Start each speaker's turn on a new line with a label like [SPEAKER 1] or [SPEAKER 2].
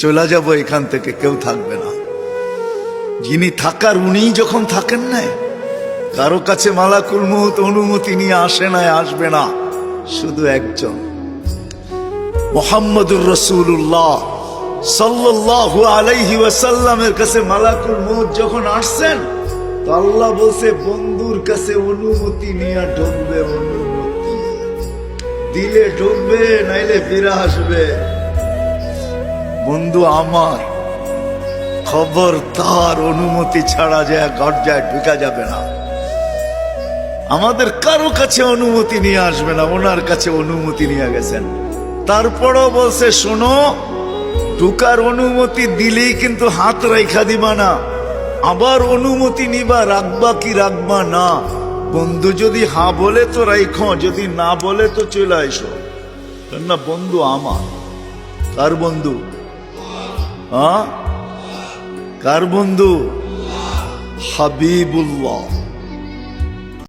[SPEAKER 1] চলে যাব এখান থেকে, কেউ থাকবে না। যিনি থাকার উনিই যখন থাকেন না, কারো কাছে মালাকুল মউত অনুমতি নিয়ে আসে না, আসবে না। শুধু একজন মুহাম্মদুর রাসূলুল্লাহ সাল্লাল্লাহু আলাইহি ওয়াসাল্লামের কাছে মালাকুল মউত যখন আসছেন, তো আল্লাহ বলছে বন্ধুর কাছে অনুমতি নিয়ে ঢুকবে। অনুমতি দিলে ঢুকবে, নাইলে ফিরে আসবে। বন্ধু আমার, খবর তার অনুমতি ছাড়া যায় গর্জায় ঢুকা যাবে না। আমাদের কারো কাছে অনুমতি নিয়ে আসবে না, ওনার কাছে অনুমতি নিয়ে গেছেন। তারপরও বলছে শোনো, ঢুকার অনুমতি দিলেই কিন্তু হাত রাইখা দিবা না, আবার অনুমতি নিবা, রাখবা কি রাখবা না। বন্ধু যদি হ্যাঁ বলে তো রাইখো, যদি না বলে তো চলে আইসো। না বন্ধু আমার। কার বন্ধু? কার বন্ধু? হাবিবুল্লাহ